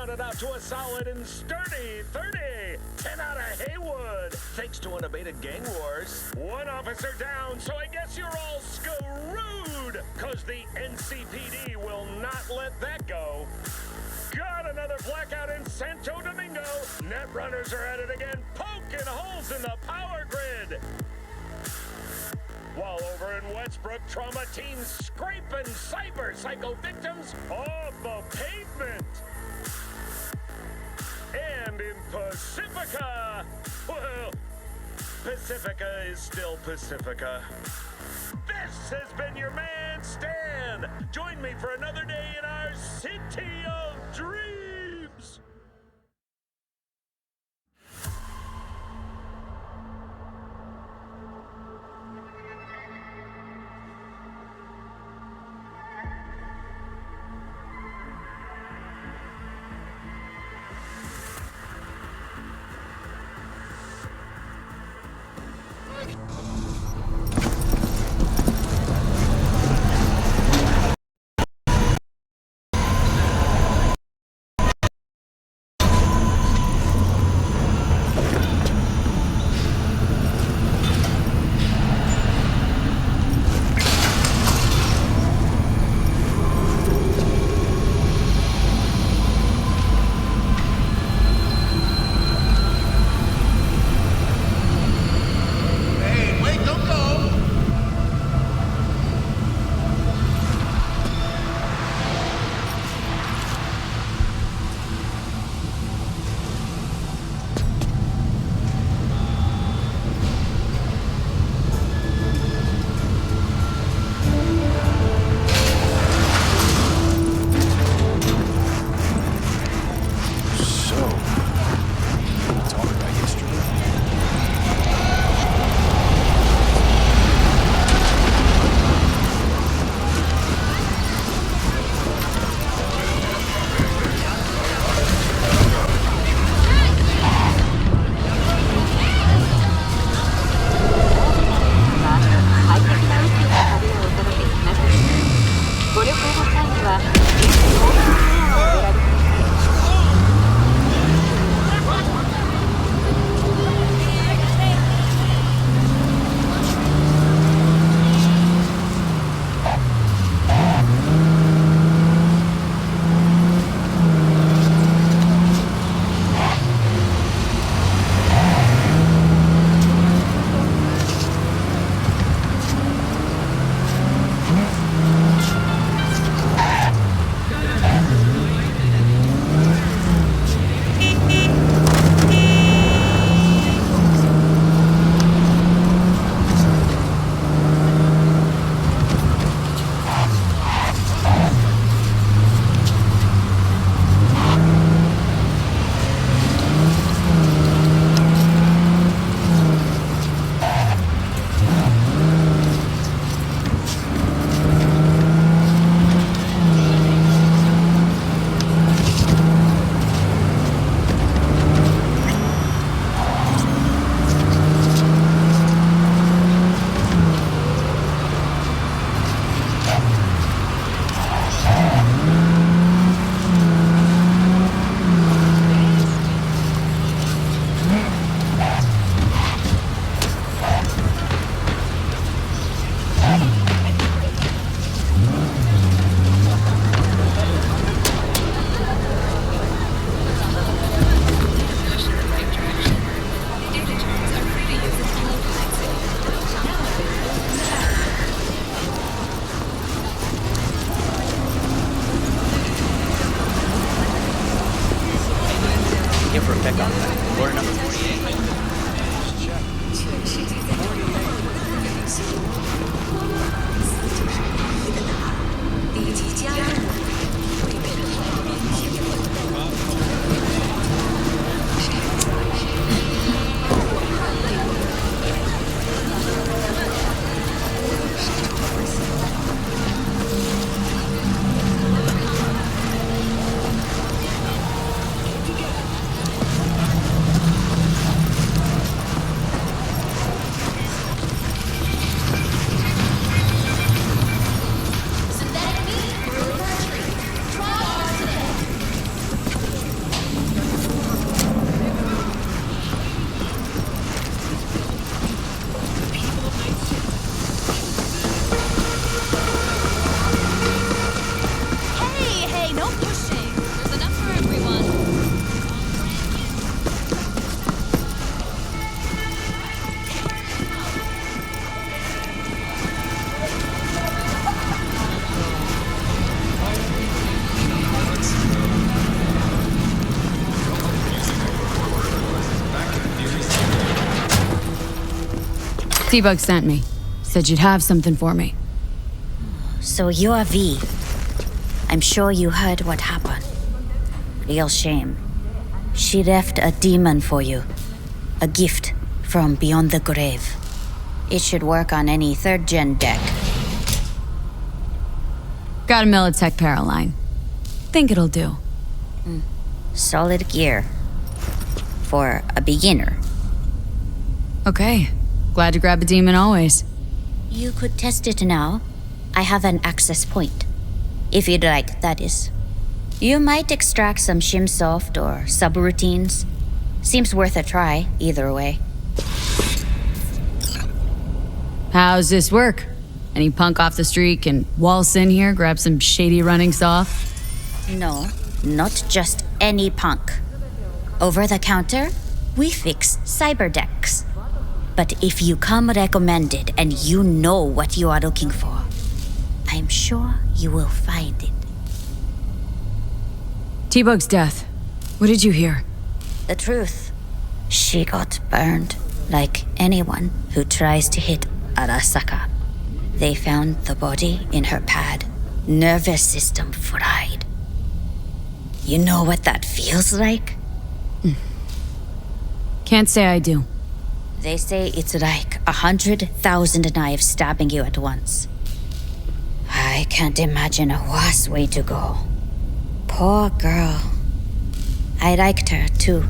rounded out to a solid and sturdy 30. 10 out of Haywood, thanks to unabated gang wars. One officer down, so I guess you're all screwed, cause the NCPD will not let that go. Got another blackout in Santo Domingo. Net runners are at it again, poking holes in the power grid. While over in Westbrook, trauma teams scraping cyber psycho victims off the pavement. And in Pacifica, well, Pacifica is still Pacifica. This has been your man, Stan. Join me for another day in our city of dreams. T-Bug sent me. Said you'd have something for me. So you're V. I'm sure you heard what happened. Real shame. She left a demon for you. A gift from beyond the grave. It should work on any 3rd-gen deck. Got a Militech Paraline. Think it'll do. Solid gear. For a beginner. Okay. Glad to grab a demon always. You could test it now. I have an access point. If you'd like, that is. You might extract some shimsoft or subroutines. Seems worth a try, either way. How's this work? Any punk off the street can waltz in here, grab some shady runnings off? No, not just any punk. Over the counter, we fix cyber decks. But if you come recommended and you know what you are looking for, I'm sure you will find it. T-Bug's death. What did you hear? The truth. She got burned, like anyone who tries to hit Arasaka. They found the body in her pad. Nervous system fried. You know what that feels like? Can't say I do. They say it's like 100,000 knives stabbing you at once. I can't imagine a worse way to go. Poor girl. I liked her, too.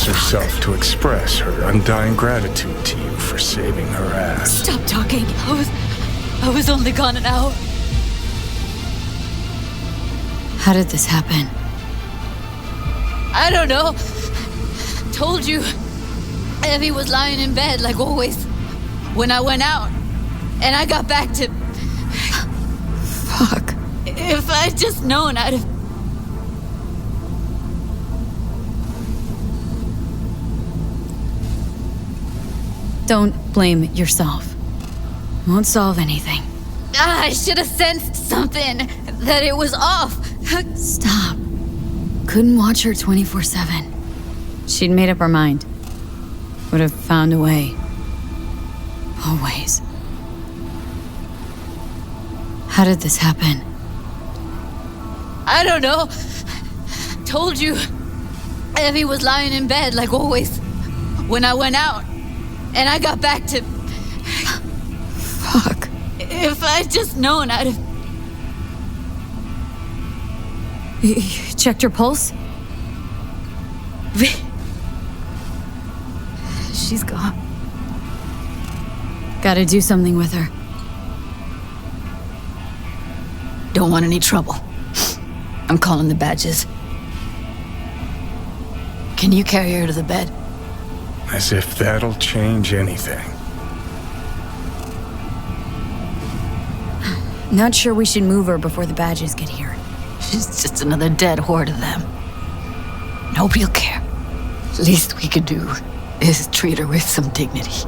allows herself to express her undying gratitude to you for saving her ass. Stop talking. I was only gone an hour. How did this happen? I don't know. Told you. Evie was lying in bed like always when I went out. And I got back to... Fuck. If I'd just known, I'd have... Don't blame yourself. Won't solve anything. I should have sensed something. That it was off. Stop. Couldn't watch her 24/7. She'd made up her mind. Would have found a way. Always. How did this happen? I don't know. Told you. Evie was lying in bed like always when I went out. And I got back to... Fuck. If I'd just known, I'd have... You checked your pulse? She's gone. Gotta do something with her. Don't want any trouble. I'm calling the badges. Can you carry her to the bed? As if that'll change anything. Not sure we should move her before the badges get here. She's just another dead whore to them. Nobody'll care. Least we could do is treat her with some dignity.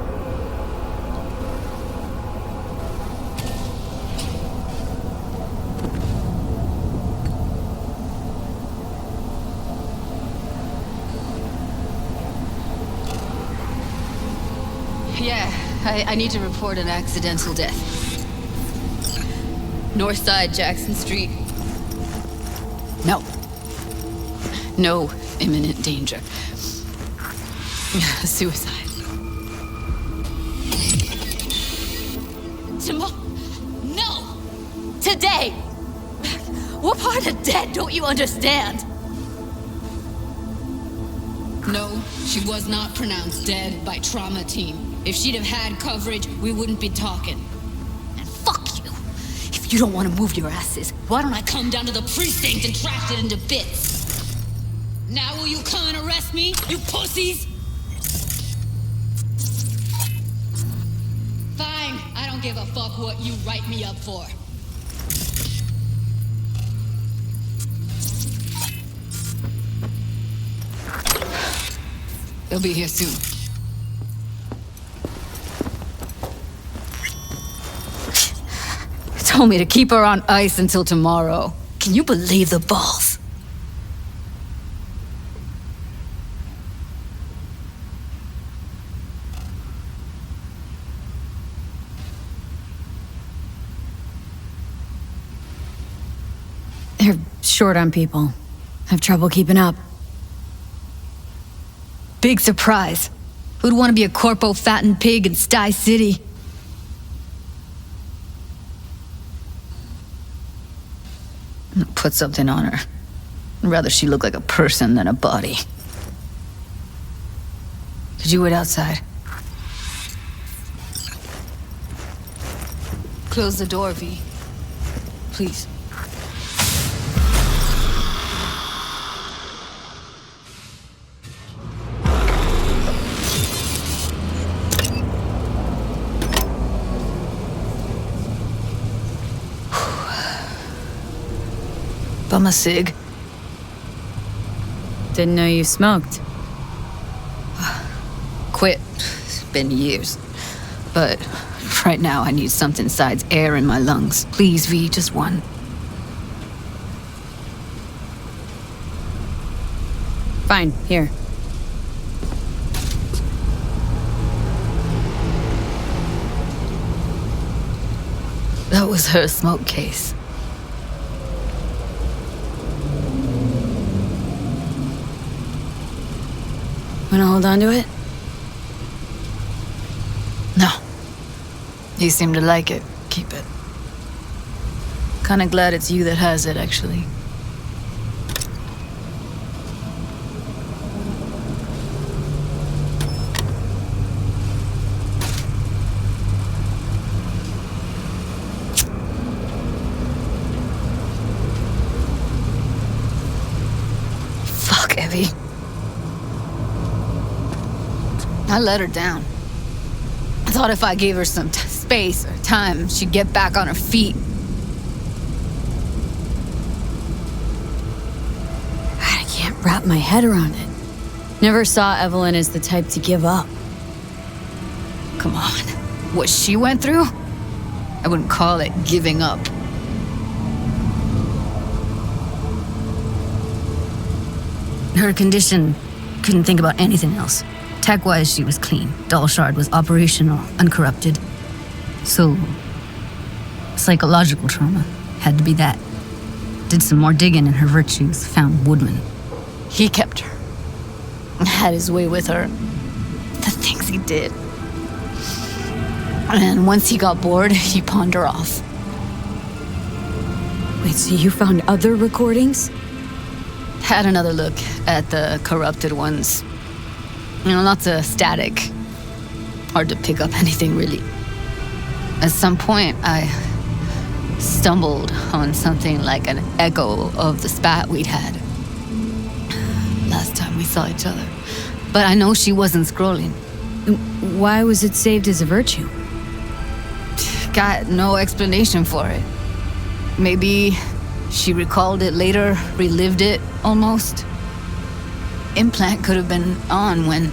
Yeah, I need to report an accidental death. North side, Jackson Street. No imminent danger. Suicide. Tomorrow? No! Today! What part of dead don't you understand? No, she was not pronounced dead by trauma team. If she'd have had coverage, we wouldn't be talking. And fuck you! If you don't want to move your asses, why don't I come down to the precinct and trash it into bits? Now will you come and arrest me, you pussies? Fine, I don't give a fuck what you write me up for. They'll be here soon. Told me to keep her on ice until tomorrow. Can you believe the balls? They're short on people. Have trouble keeping up. Big surprise. Who'd want to be a corpo fattened pig in Sty City? Put something on her. I'd rather she look like a person than a body. Could you wait outside? Close the door, V. Please. Bum a cig. Didn't know you smoked. Quit. It's been years. But right now I need something besides air in my lungs. Please, V, just one. Fine, here. That was her smoke case. Wanna hold on to it? No. You seem to like it. Keep it. Kinda glad it's you that has it, actually. Evie. I let her down. I thought if I gave her some space or time, she'd get back on her feet. I can't wrap my head around it. Never saw Evelyn as the type to give up. Come on. What she went through? I wouldn't call it giving up. Her condition, couldn't think about anything else. Tech-wise, she was clean. Doll Shard was operational, uncorrupted. So, psychological trauma had to be that. Did some more digging in her virtues, found Woodman. He kept her. Had his way with her. The things he did. And once he got bored, he pawned her off. Wait, so you found other recordings? Had another look at the corrupted ones. You know, lots of static. Hard to pick up anything, really. At some point, I stumbled on something like an echo of the spat we'd had last time we saw each other. But I know she wasn't scrolling. Why was it saved as a virtue? Got no explanation for it. Maybe she recalled it later, relived it almost. Implant could have been on when,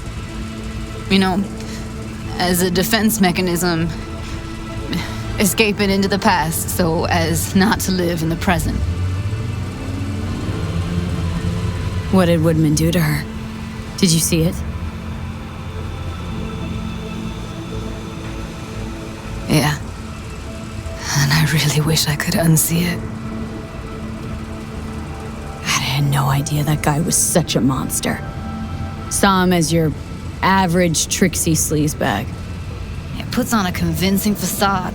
as a defense mechanism, escaping into the past so as not to live in the present. What did Woodman do to her? Did you see it? Yeah. And I really wish I could unsee it. I had no idea that guy was such a monster. Saw him as your average tricksy sleazebag. He puts on a convincing facade.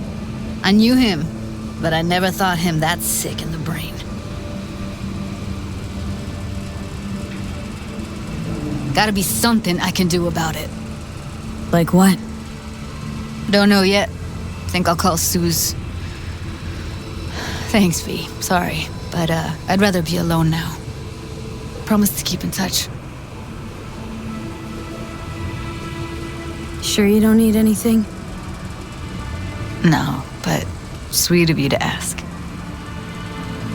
I knew him, but I never thought him that sick in the brain. Gotta be something I can do about it. Like what? Don't know yet. Think I'll call Suze. Thanks, V. Sorry, but I'd rather be alone now. Promise to keep in touch. Sure you don't need anything? No, but sweet of you to ask.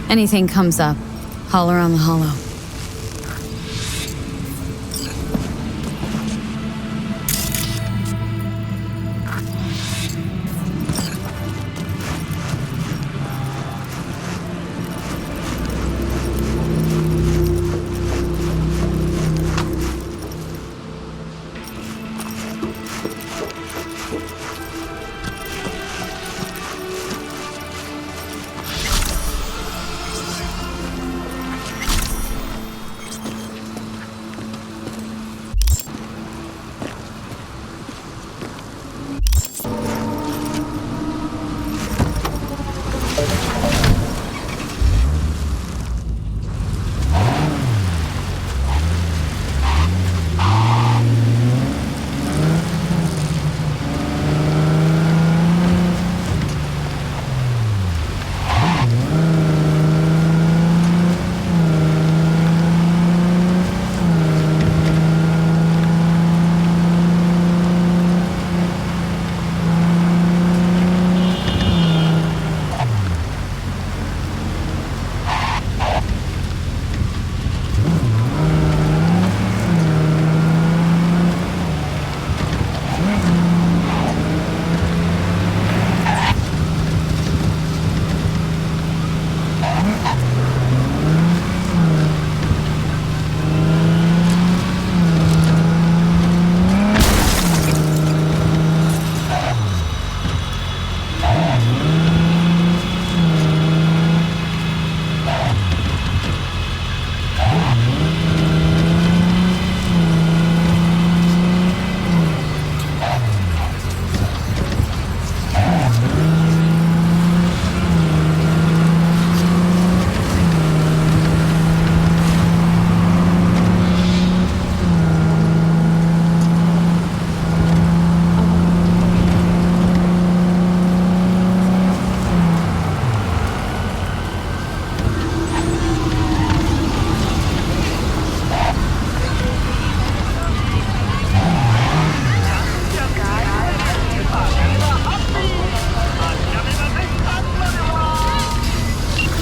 Anything comes up, holler on the hollow.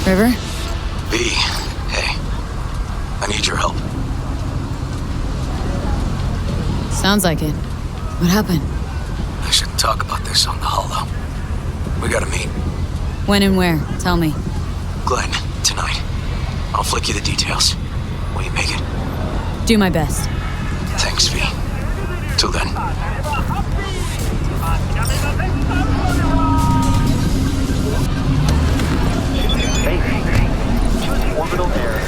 River? B, hey. I need your help. Sounds like it. What happened? I shouldn't talk about this on the holo. We gotta meet. When and where? Tell me. Glenn, tonight. I'll flick you the details. Will you make it? Do my best. Thanks, V. Till then. Choose orbital air.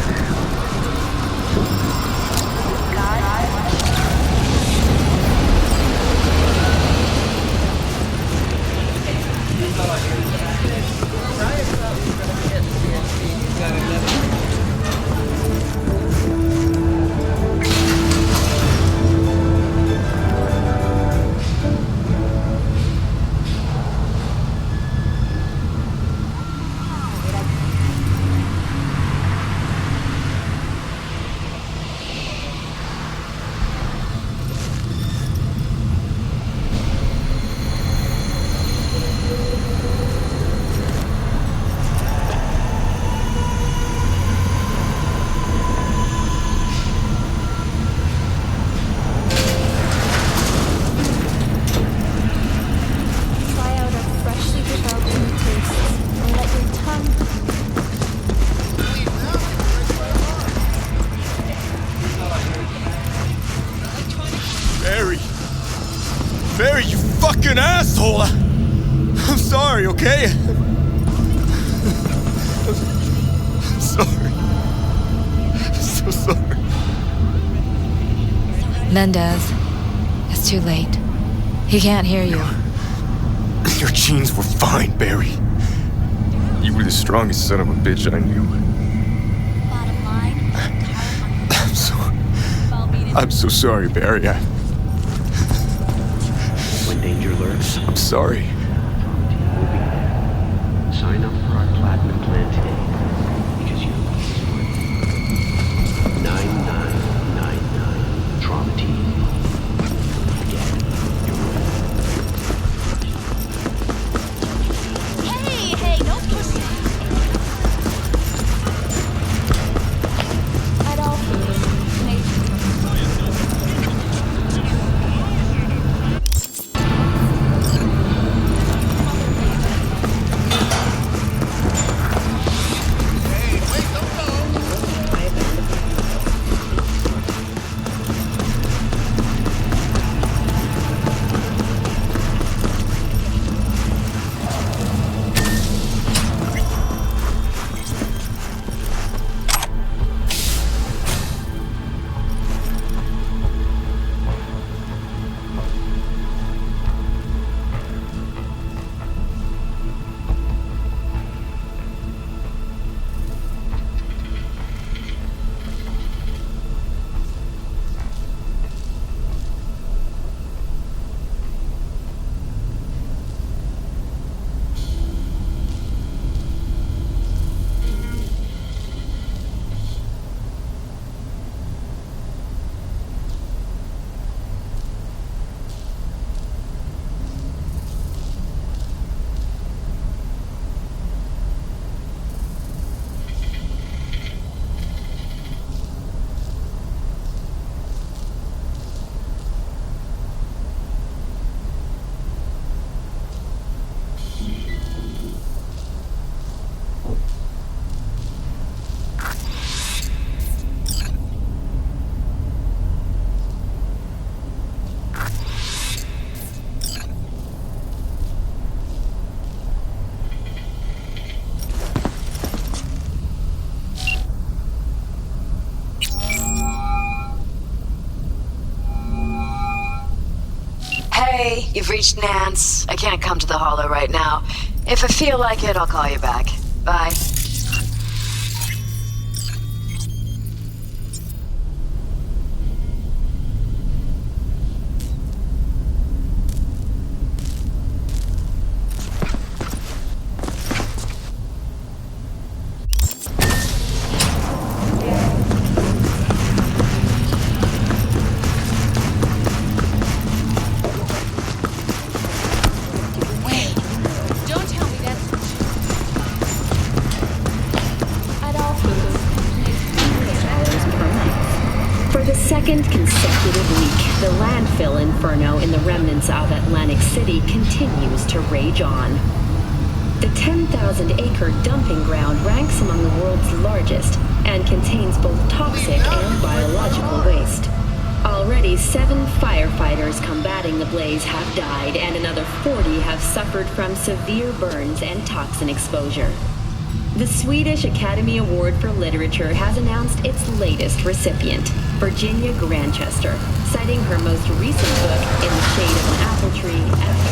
Try out a freshly developed new taste and let your tongue. Barry! Barry, you fucking asshole! I'm sorry, okay? I'm sorry. I'm so sorry. Mendez, it's too late. He can't hear you. Your genes were fine, Barry. You were the strongest son of a bitch I knew. Bottom line, I'm so sorry, Barry. When danger lurks, I'm sorry. we'll be there. Sign up for our platinum plan today, because you are 9999 Trauma Team. Again, hey, don't push me. I'd all Hey, you've reached Nance. I can't come to the holo right now. If I feel like it, I'll call you back. Bye. Wait, don't tell me that's. second consecutive week, the landfill inferno in the remnants of Atlantic City continues to rage on. The 10,000-acre dumping ground ranks among the world's largest and contains both toxic and biological waste. Already 7 firefighters combating the blaze have died, and another 40 have suffered from severe burns and toxin exposure. The Swedish Academy Award for Literature has announced its latest recipient, Virginia Grantchester, citing her most recent book, In the Shade of an Apple Tree, as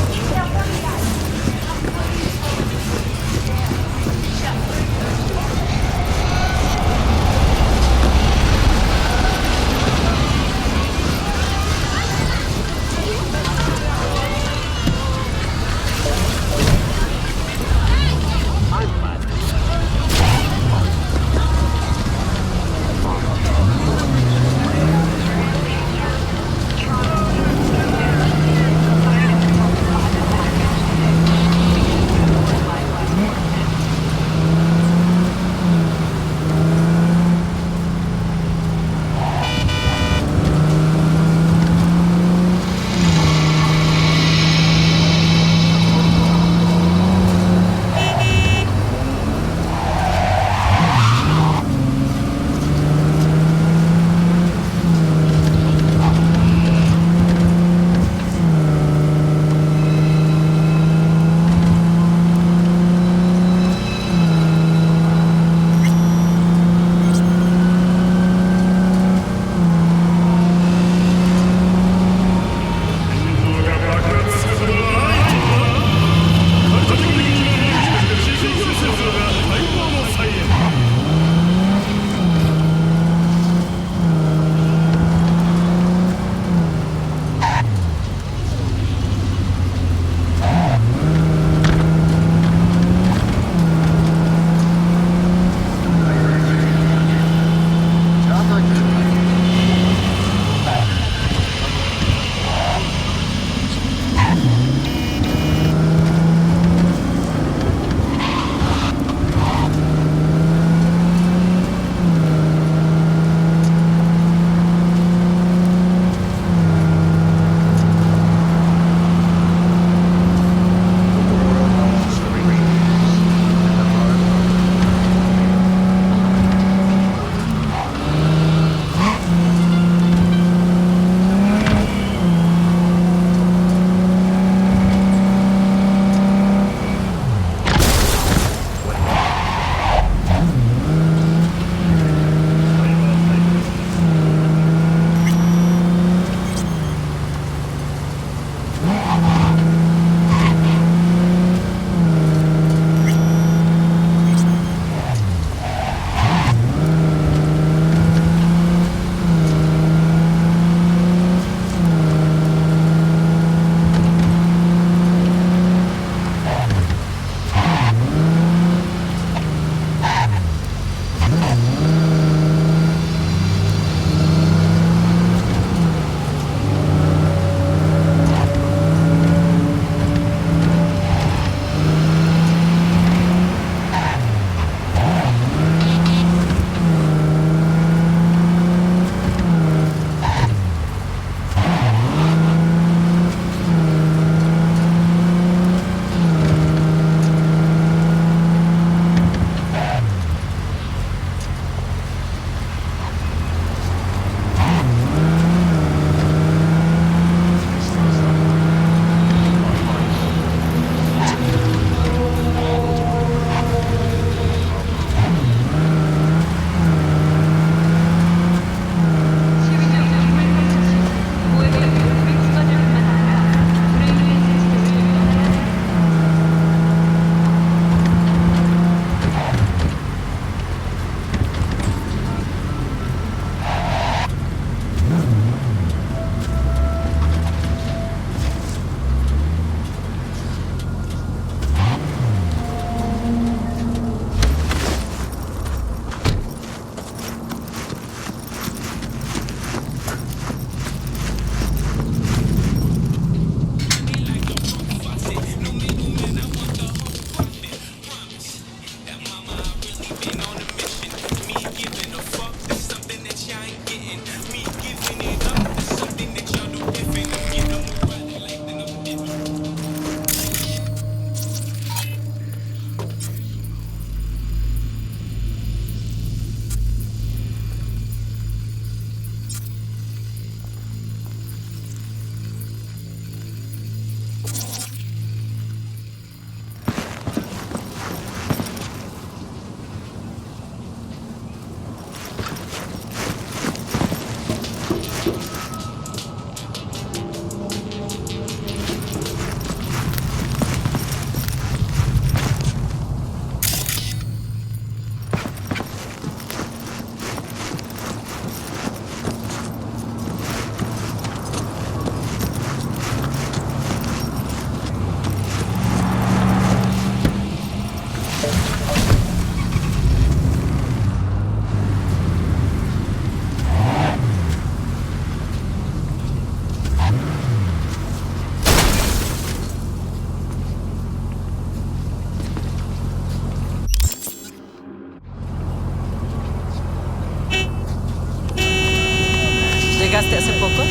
¿Llegaste hace poco?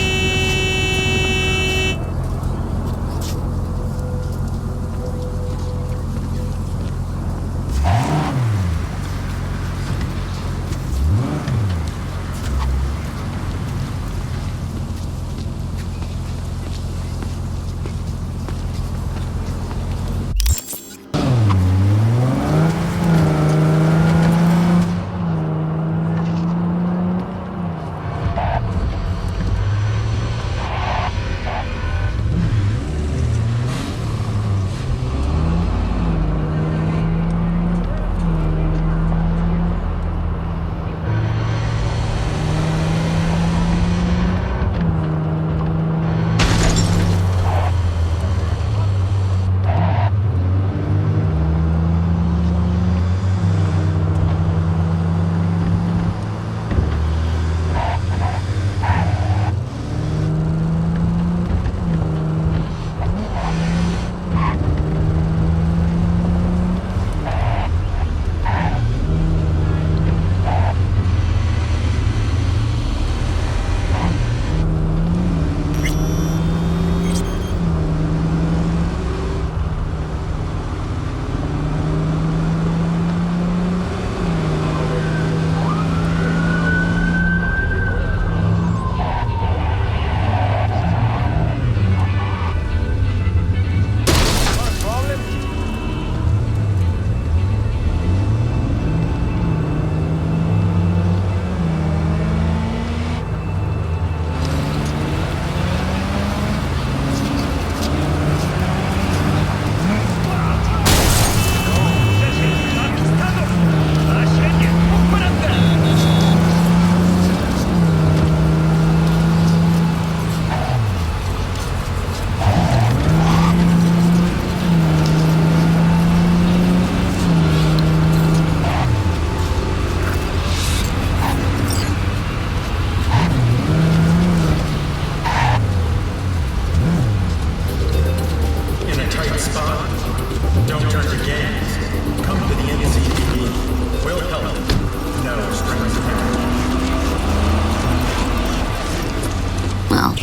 Well,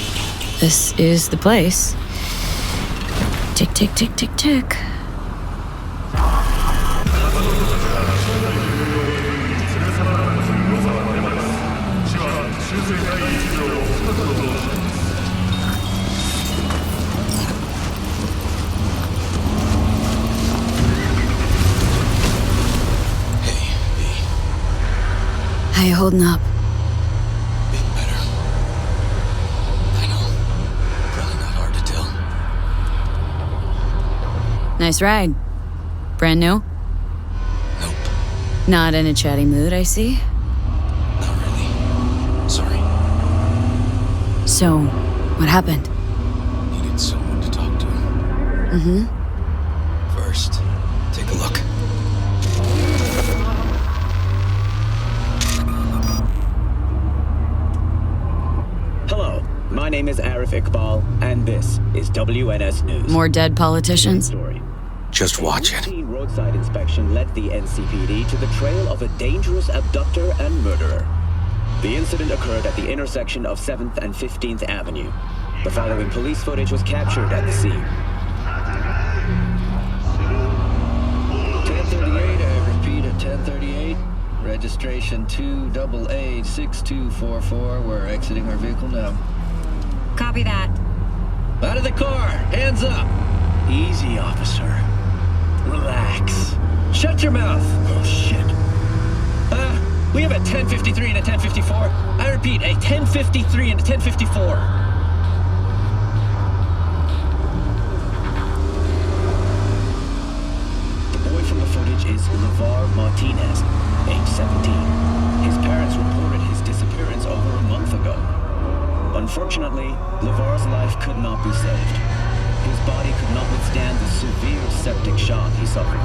this is the place. Tick, tick, tick, tick, tick. How you holding up? Nice ride. Brand new? Nope. Not in a chatty mood, I see. Not really. Sorry. So, what happened? Needed someone to talk to. Mm-hmm. First, take a look. Hello, my name is Arif Iqbal, and this is WNS News. More dead politicians? Just watch it. A roadside inspection led the NCPD to the trail of a dangerous abductor and murderer. The incident occurred at the intersection of 7th and 15th Avenue. The following police footage was captured at the scene. 1038, I repeat at 1038. Registration 2886244. We're exiting our vehicle now. Copy that. Out of the car! Hands up! Easy, officer. Relax. Shut your mouth! Oh, shit. We have a 1053 and a 1054. I repeat, a 1053 and a 1054. The boy from the footage is LeVar Martinez, age 17. His parents reported his disappearance over a month ago. Unfortunately, LeVar's life could not be saved. His body could not withstand the severe septic shock he suffered.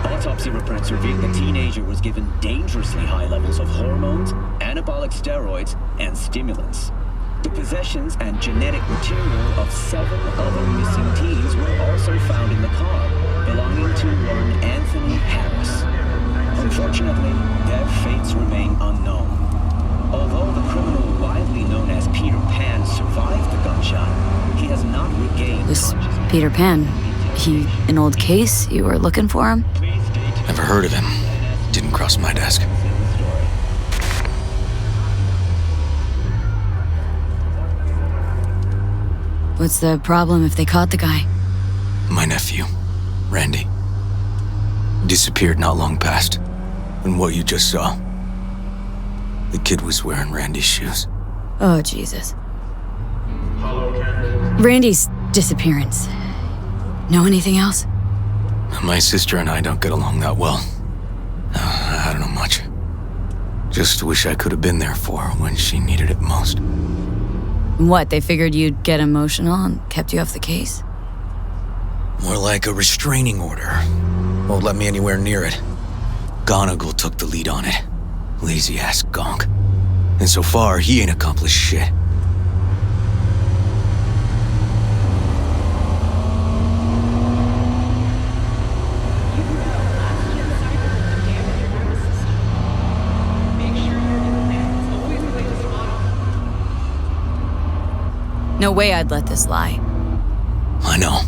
Autopsy reports revealed the teenager was given dangerously high levels of hormones, anabolic steroids, and stimulants. The possessions and genetic material of 7 other missing teens were also found in the car, belonging to one Anthony Harris. Unfortunately, their fates remain unknown. Although the criminal widely known as survived the gunshot. He has not regained This consciousness. Peter Pan, he an old case? You were looking for him? Never heard of him. Didn't cross my desk. What's the problem if they caught the guy? My nephew, Randy. Disappeared not long past. And what you just saw. The kid was wearing Randy's shoes. Oh, Jesus. Randy's disappearance. Know anything else? My sister and I don't get along that well. I don't know much. Just wish I could have been there for her when she needed it most. What, they figured you'd get emotional and kept you off the case? More like a restraining order. Won't let me anywhere near it. Gonagle took the lead on it. Lazy-ass gonk. And so far, he ain't accomplished shit. No way I'd let this lie. I know.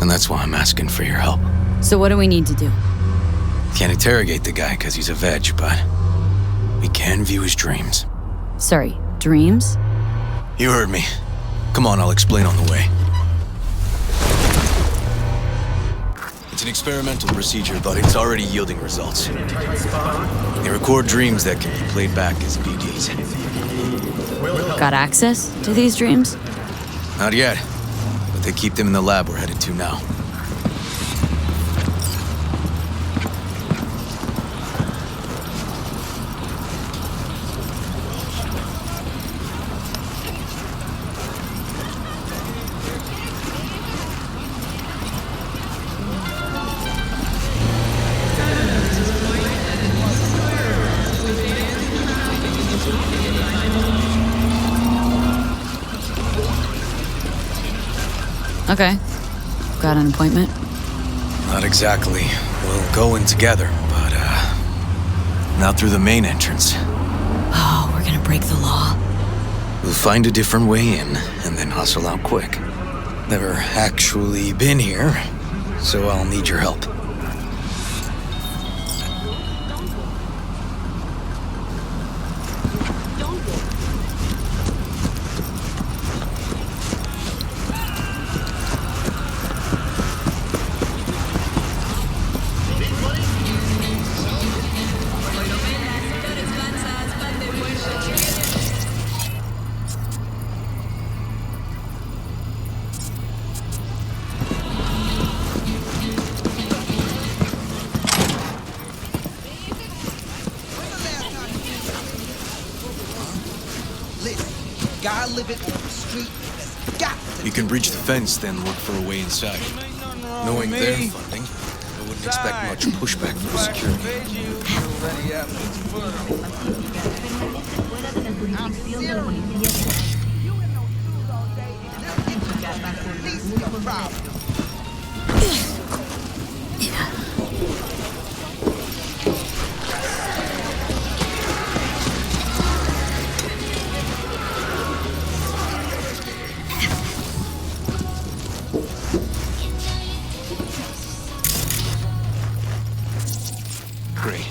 And that's why I'm asking for your help. So what do we need to do? Can't interrogate the guy because he's a veg, but we can view his dreams. Sorry, dreams? You heard me. Come on, I'll explain on the way. It's an experimental procedure, but it's already yielding results. They record dreams that can be played back as BDs. Got access to these dreams? Not yet, but they keep them in the lab we're headed to now. Okay. Got an appointment? Not exactly. We'll go in together, but, not through the main entrance. Oh, we're gonna break the law. We'll find a different way in, and then hustle out quick. Never actually been here, so I'll need your help. You can breach the fence, then look for a way inside. Knowing their funding, I wouldn't expect much pushback from security. Great.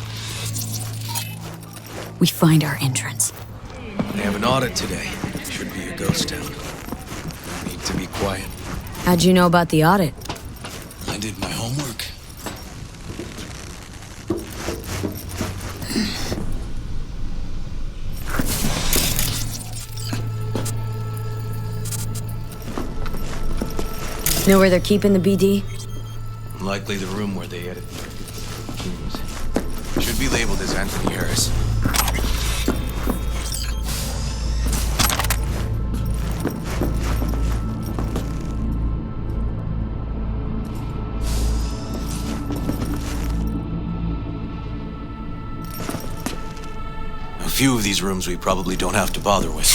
We find our entrance. They have an audit today. Should be a ghost town. Need to be quiet. How'd you know about the audit? I did my homework. Know where they're keeping the BD? Likely the room where they edit the dreams. Should be labeled as Anthony Harris. A few of these rooms we probably don't have to bother with.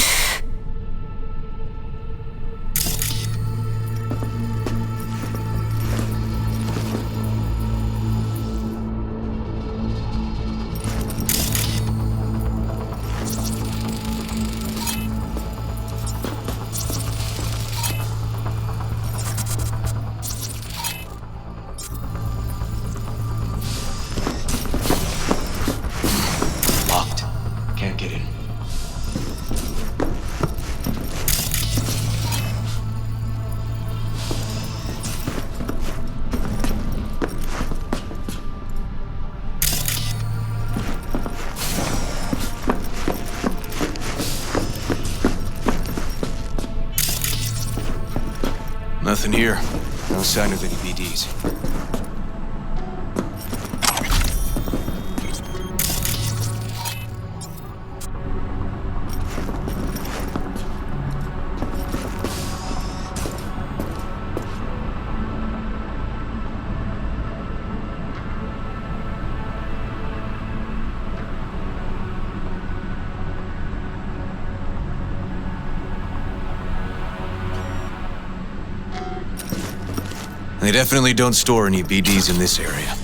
Nothing here. No sign of any BDs. They definitely don't store any BDs in this area.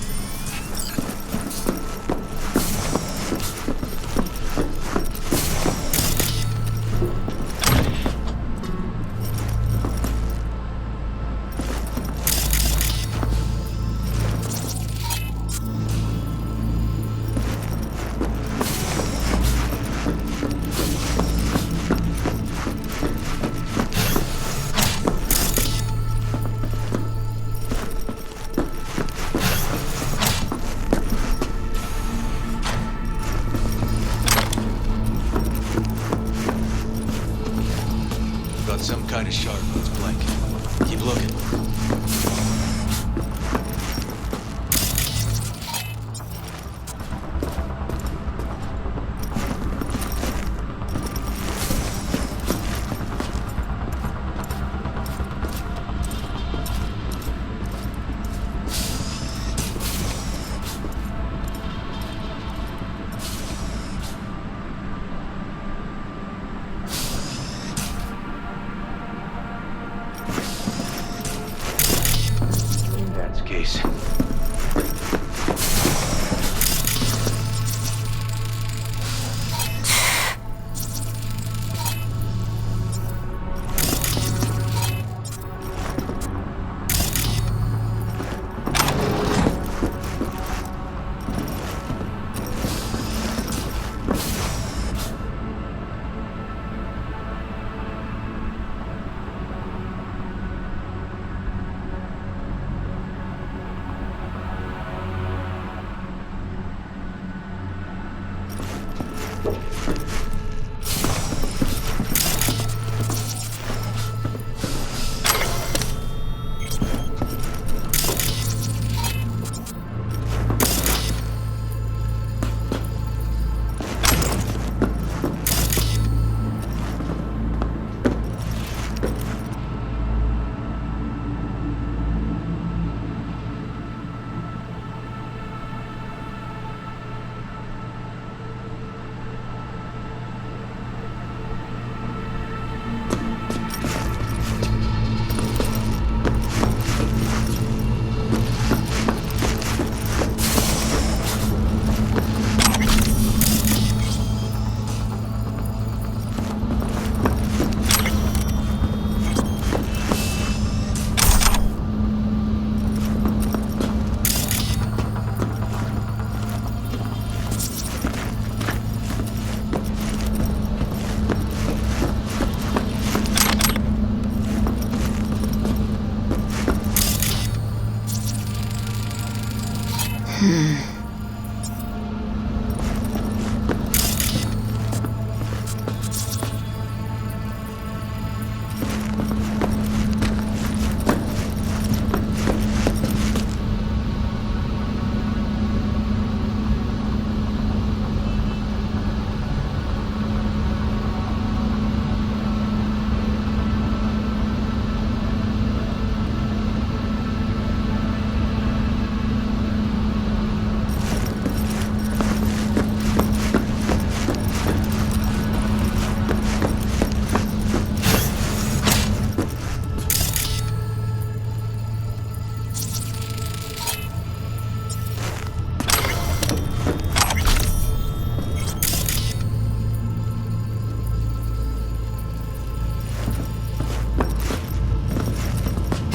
Some kind of shard on its blanket. Keep looking. Case.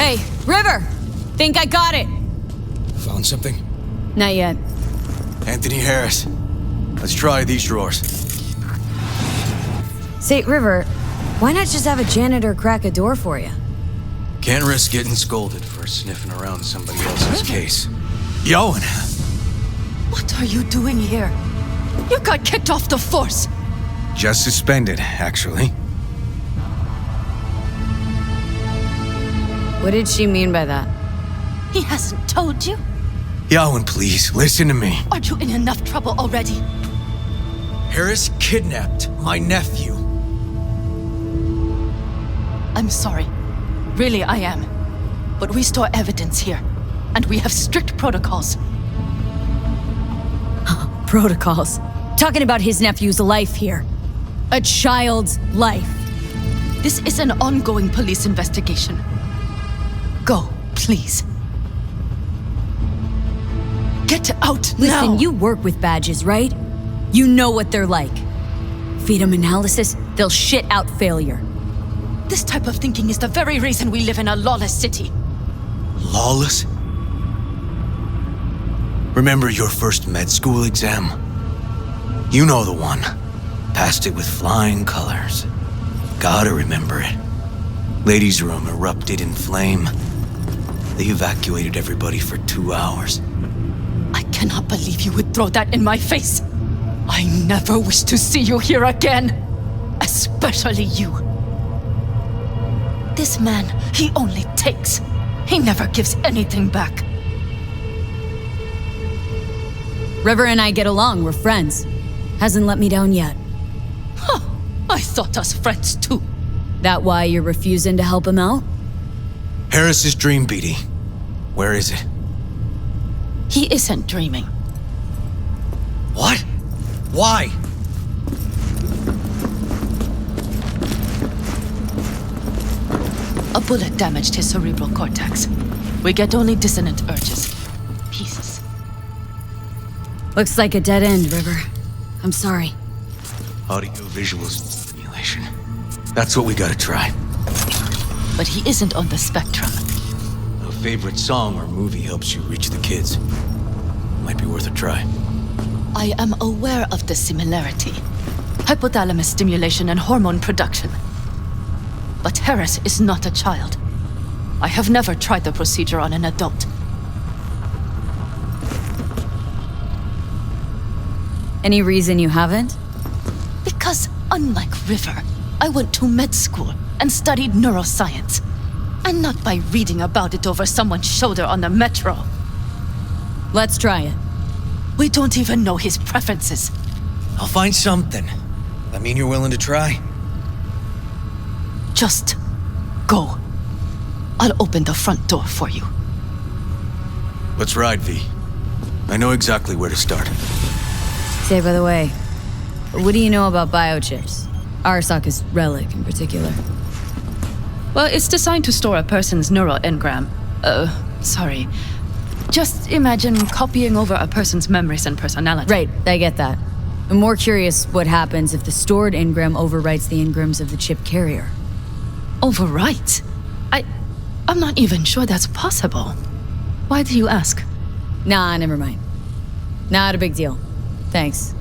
Hey, River! Think I got it. Found something? Not yet. Anthony Harris. Let's try these drawers. Say, River, why not just have a janitor crack a door for you? Can't risk getting scolded for sniffing around somebody else's case. Yoan! What are you doing here? You got kicked off the force. Just suspended, actually. What did she mean by that? He hasn't told you? Yawen, please, listen to me. Aren't you in enough trouble already? Harris kidnapped my nephew. I'm sorry. Really, I am. But we store evidence here, and we have strict protocols. Protocols? Talking about his nephew's life here. A child's life. This is an ongoing police investigation. Go, please. Get out now! Listen, you work with badges, right? You know what they're like. Feed them analysis, they'll shit out failure. This type of thinking is the very reason we live in a lawless city. Lawless? Remember your first med school exam? You know the one. Passed it with flying colors. Gotta remember it. Ladies' room erupted in flame. They evacuated everybody for 2 hours. I cannot believe you would throw that in my face. I never wish to see you here again. Especially you. This man, he only takes. He never gives anything back. River and I get along, we're friends. Hasn't let me down yet. Huh, I thought us friends too. That why you're refusing to help him out? Harris's dream, BD. Where is it? He isn't dreaming. What? Why? A bullet damaged his cerebral cortex. We get only dissonant urges. Pieces. Looks like a dead end, River. I'm sorry. Audio-visual stimulation. That's what we gotta try. But he isn't on the spectrum. A favorite song or movie helps you reach the kids. Might be worth a try. I am aware of the similarity. Hypothalamus stimulation and hormone production. But Harris is not a child. I have never tried the procedure on an adult. Any reason you haven't? Because unlike River, I went to med school and studied neuroscience. And not by reading about it over someone's shoulder on the metro. Let's try it. We don't even know his preferences. I'll find something. That mean you're willing to try? Just go. I'll open the front door for you. Let's ride, V. I know exactly where to start. Say, by the way, what do you know about biochips? Arasaka's relic in particular. Well, it's designed to store a person's neural engram. Sorry. Just imagine copying over a person's memories and personality. Right, I get that. I'm more curious what happens if the stored engram overwrites the engrams of the chip carrier. Overwrite? I'm not even sure that's possible. Why do you ask? Nah, never mind. Not a big deal. Thanks.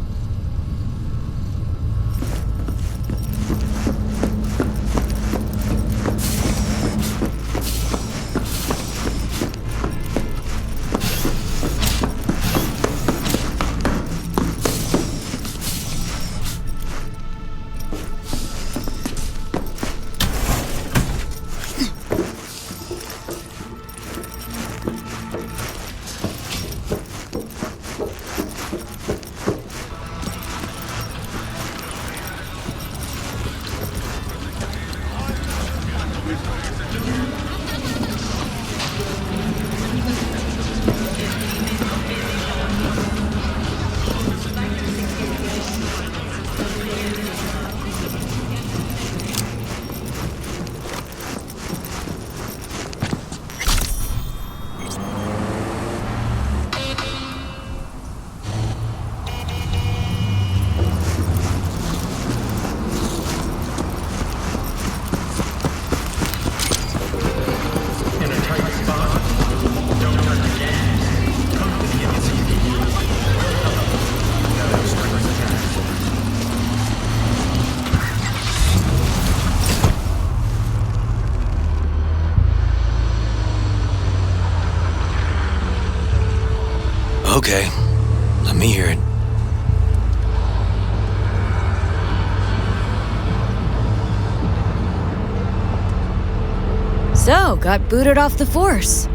So, got booted off the force.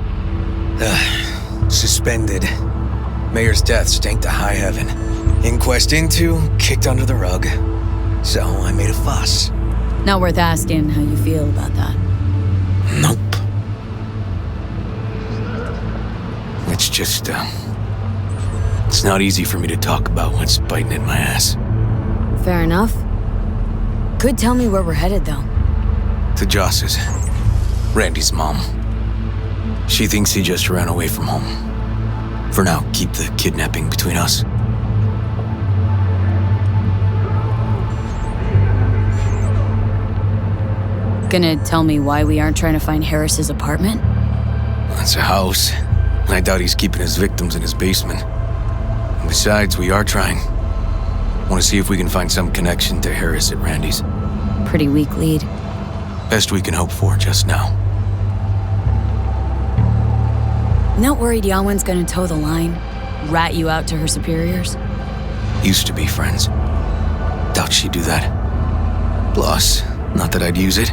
Suspended. Mayor's death stank to high heaven. Inquest into, kicked under the rug. So I made a fuss. Not worth asking how you feel about that. Nope. It's just, it's not easy for me to talk about what's biting at my ass. Fair enough. Could tell me where we're headed, though. To Joss's. Randy's mom. She thinks he just ran away from home. For now, keep the kidnapping between us. Gonna tell me why we aren't trying to find Harris's apartment? It's a house, and I doubt he's keeping his victims in his basement. And besides, we are trying. Want to see if we can find some connection to Harris at Randy's. Pretty weak lead. Best we can hope for just now. Not worried Yawen's gonna toe the line? Rat you out to her superiors? Used to be friends. Doubt she'd do that. Plus, not that I'd use it,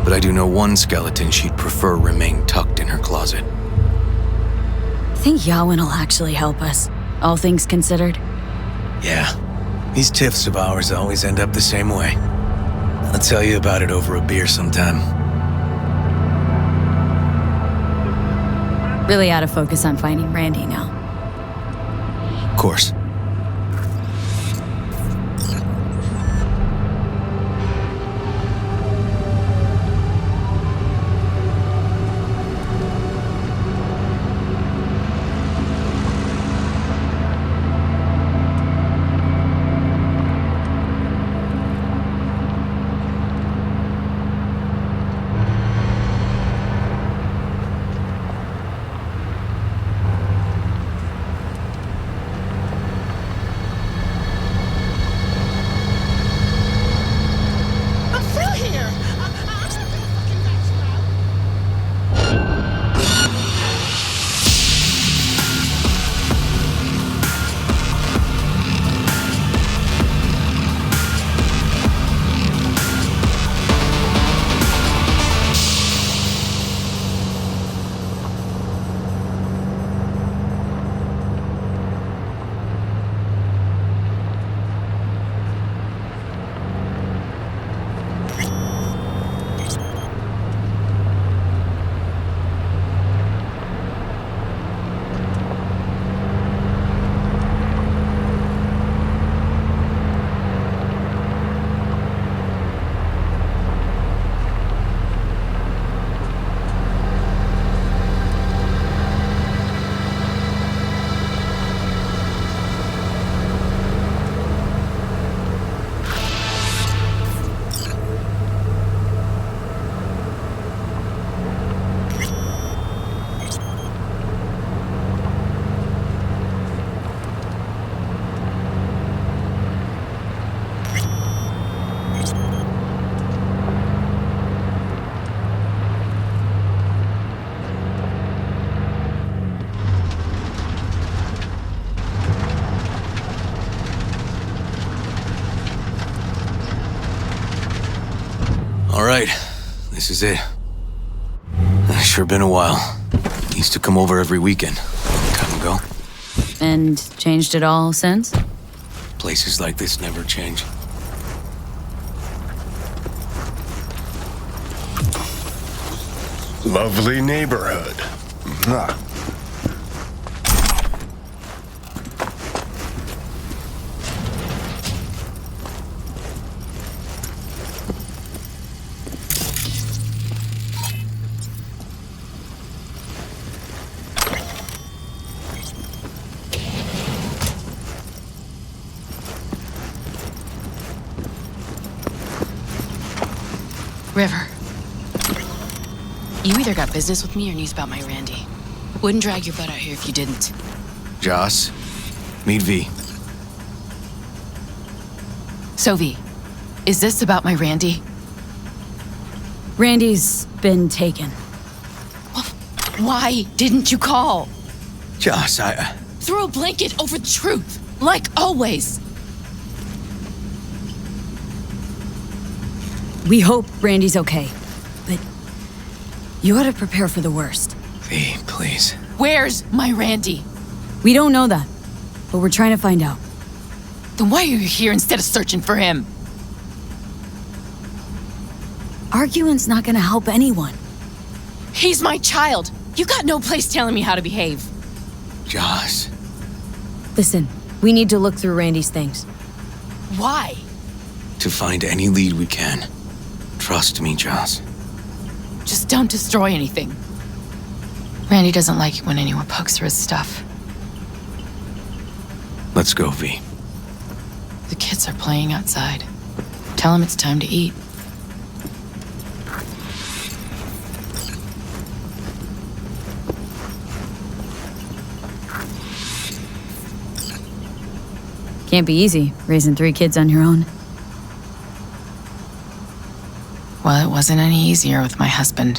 but I do know one skeleton she'd prefer remain tucked in her closet. Think Yawen will actually help us, all things considered? Yeah. These tiffs of ours always end up the same way. I'll tell you about it over a beer sometime. Really out of focus on finding Randy now. Of course. All right, this is it. Sure been a while. Used to come over every weekend. Long time ago. And changed it all since? Places like this never change. Lovely neighborhood. Mwah. River. You either got business with me or news about my Randy. Wouldn't drag your butt out here if you didn't. Joss, meet V. So V, is this about my Randy? Randy's been taken. Why didn't you call? Joss, Throw a blanket over the truth, like always. We hope Randy's okay, but You ought to prepare for the worst. V, please. Where's my Randy? We don't know that, but we're trying to find out. Then why are you here instead of searching for him? Arguing's not gonna help anyone. He's my child. You got no place telling me how to behave. Joss. Listen, we need to look through Randy's things. Why? To find any lead we can. Trust me, Joss. Just don't destroy anything. Randy doesn't like it when anyone pokes through his stuff. Let's go, V. The kids are playing outside. Tell them it's time to eat. Can't be easy, raising 3 kids on your own. Well, it wasn't any easier with my husband.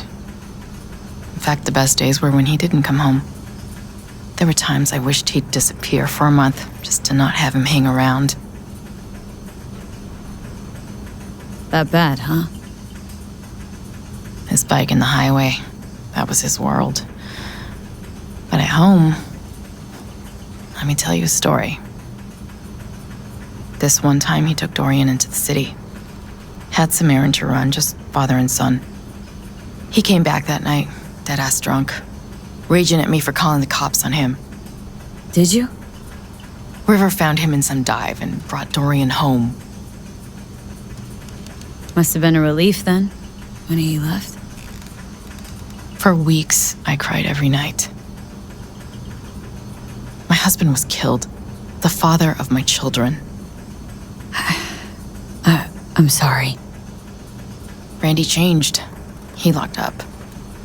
In fact, the best days were when he didn't come home. There were times I wished he'd disappear for a month, just to not have him hang around. That bad, huh? His bike in the highway, that was his world. But at home, let me tell you a story. This one time he took Dorian into the city. Had some errand to run, just father and son. He came back that night, dead-ass drunk, raging at me for calling the cops on him. Did you? River found him in some dive and brought Dorian home. Must have been a relief then, when he left. For weeks, I cried every night. My husband was killed, the father of my children. I'm sorry. Randy changed. He locked up.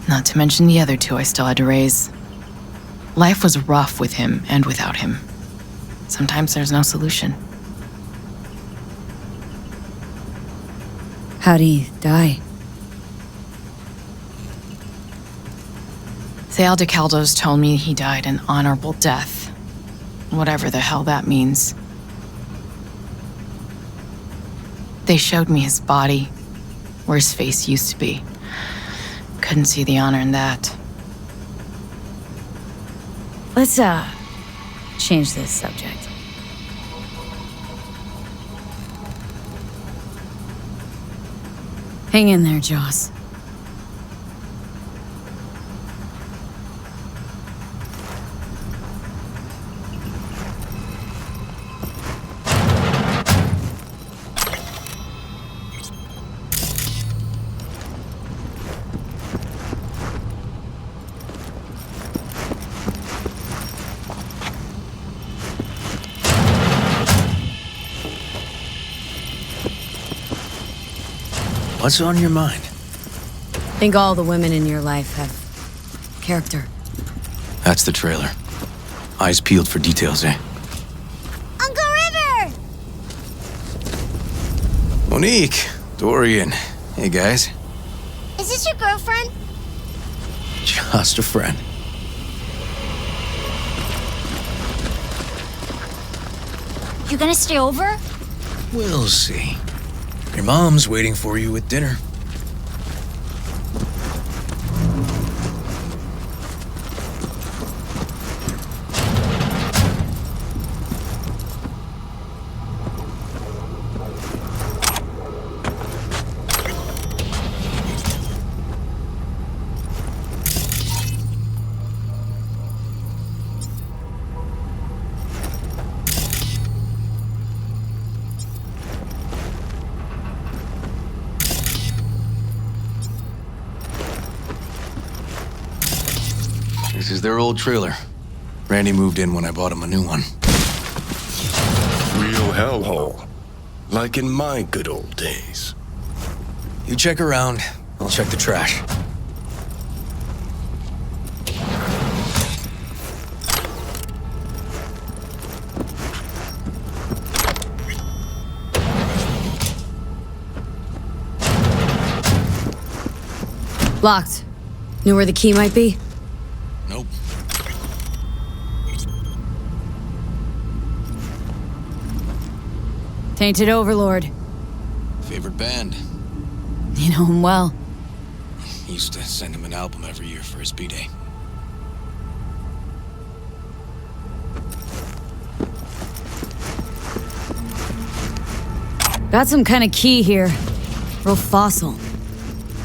Not to mention the other 2 I still had to raise. Life was rough with him and without him. Sometimes there's no solution. How'd he die? The Aldecaldos told me he died an honorable death. Whatever the hell that means. They showed me his body, where his face used to be. Couldn't see the honor in that. Let's, change this subject. Hang in there, Joss. What's on your mind? Think all the women in your life have character. That's the trailer. Eyes peeled for details, eh? Uncle River! Monique, Dorian. Hey, guys. Is this your girlfriend? Just a friend. You gonna stay over? We'll see. Your mom's waiting for you with dinner. This is their old trailer. Randy moved in when I bought him a new one. Real hellhole. Like in my good old days. You check around, I'll check the trash. Locked. Know where the key might be? Nope. Tainted Overlord. Favorite band? You know him well. He used to send him an album every year for his B-Day. Got some kind of key here. Real fossil.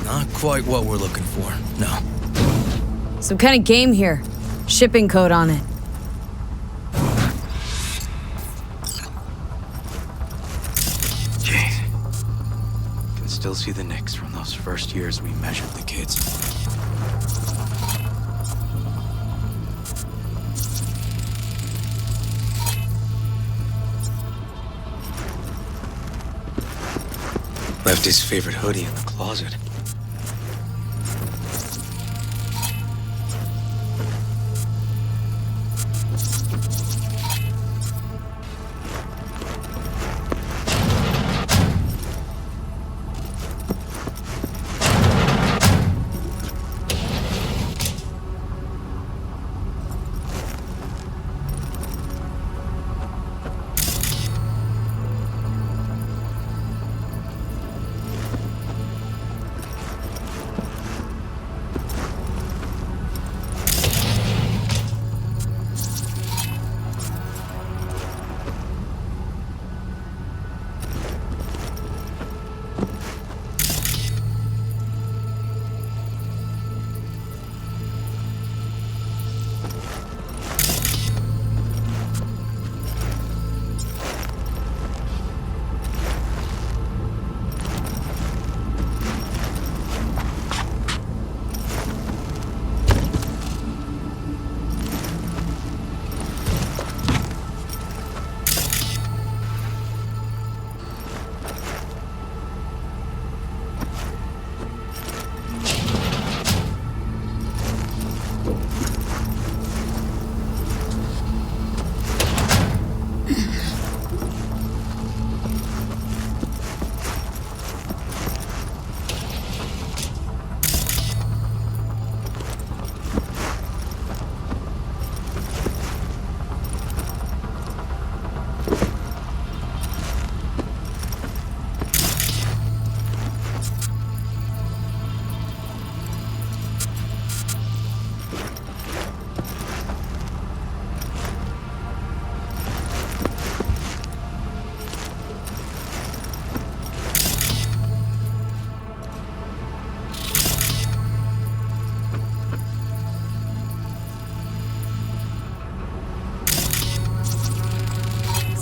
Not quite what we're looking for, no. Some kind of game here. Shipping code on it. Jeez. Can still see the nicks from those first years we measured the kids. Left his favorite hoodie in the closet.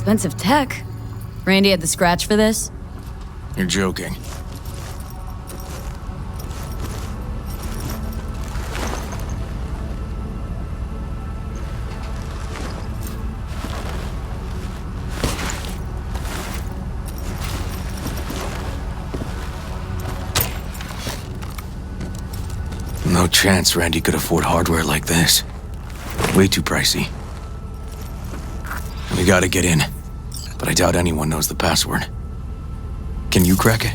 Expensive tech. Randy had the scratch for this? You're joking. No chance Randy could afford hardware like this. Way too pricey. We gotta get in, but I doubt anyone knows the password. Can you crack it?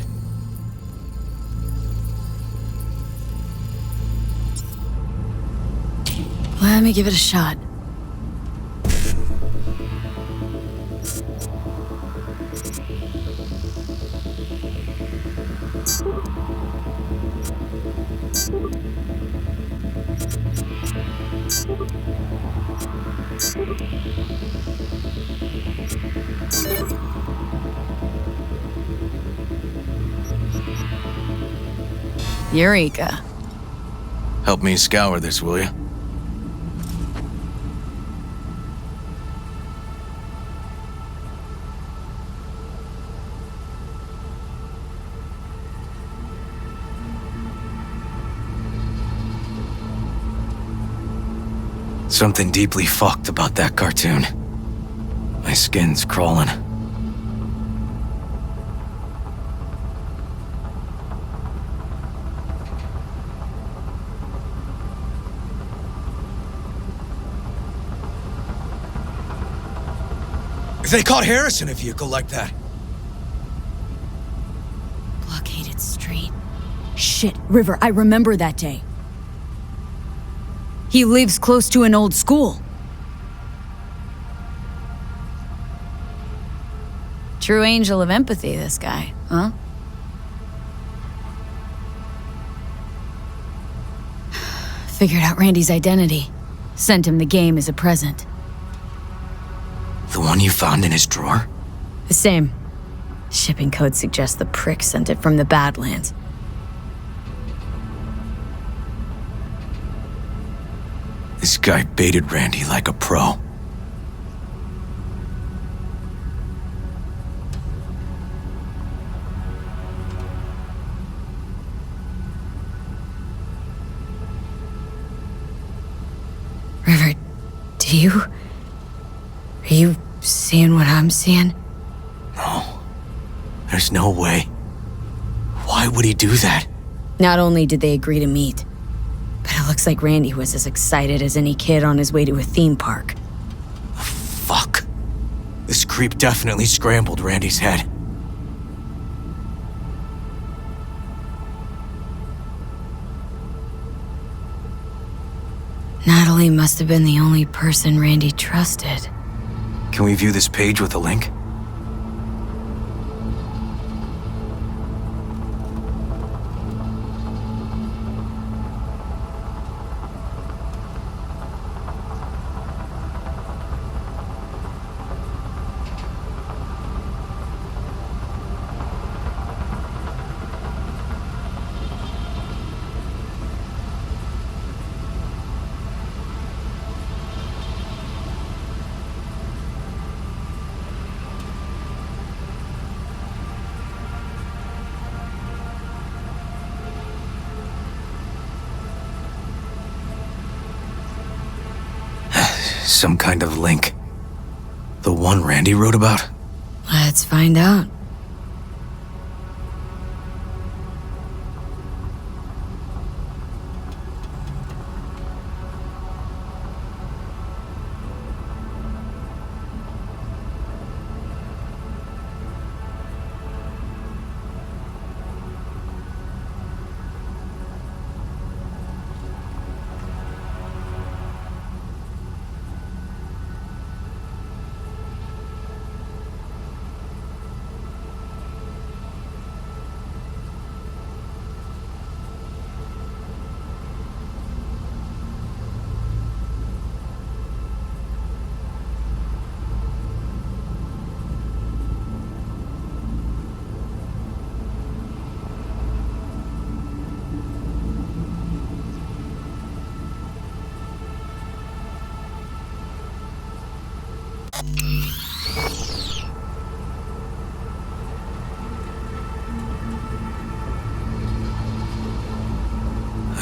Let me give it a shot. Eureka. Help me scour this, will you? Something deeply fucked about that cartoon. My skin's crawling. If they caught Harris in a vehicle like that. Blockaded street. Shit, River, I remember that day. He lives close to an old school. True angel of empathy, this guy, huh? Figured out Randy's identity. Sent him the game as a present. The one you found in his drawer? The same. Shipping code suggests the prick sent it from the Badlands. This guy baited Randy like a pro. River, are you seeing what I'm seeing? No. There's no way. Why would he do that? Not only did they agree to meet, but it looks like Randy was as excited as any kid on his way to a theme park. Fuck. This creep definitely scrambled Randy's head. Natalie must have been the only person Randy trusted. Can we view this page with a link? Some kind of link. The one Randy wrote about? Let's find out.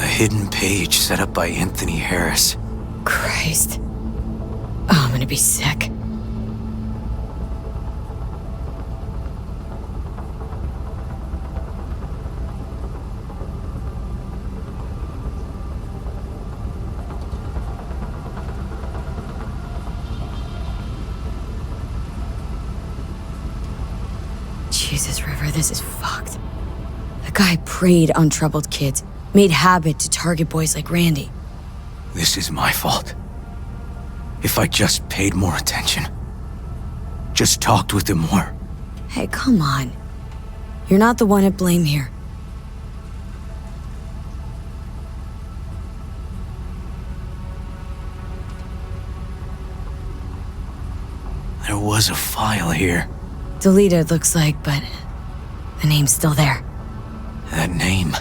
A hidden page set up by Anthony Harris. Christ. Oh, I'm gonna be sick. Jesus, River, this is fucked. The guy preyed on troubled kids, made habit to target boys like Randy. This is my fault. If I just paid more attention. Just talked with him more. Hey, come on. You're not the one at blame here. There was a file here. Deleted, looks like, but the name's still there. That name.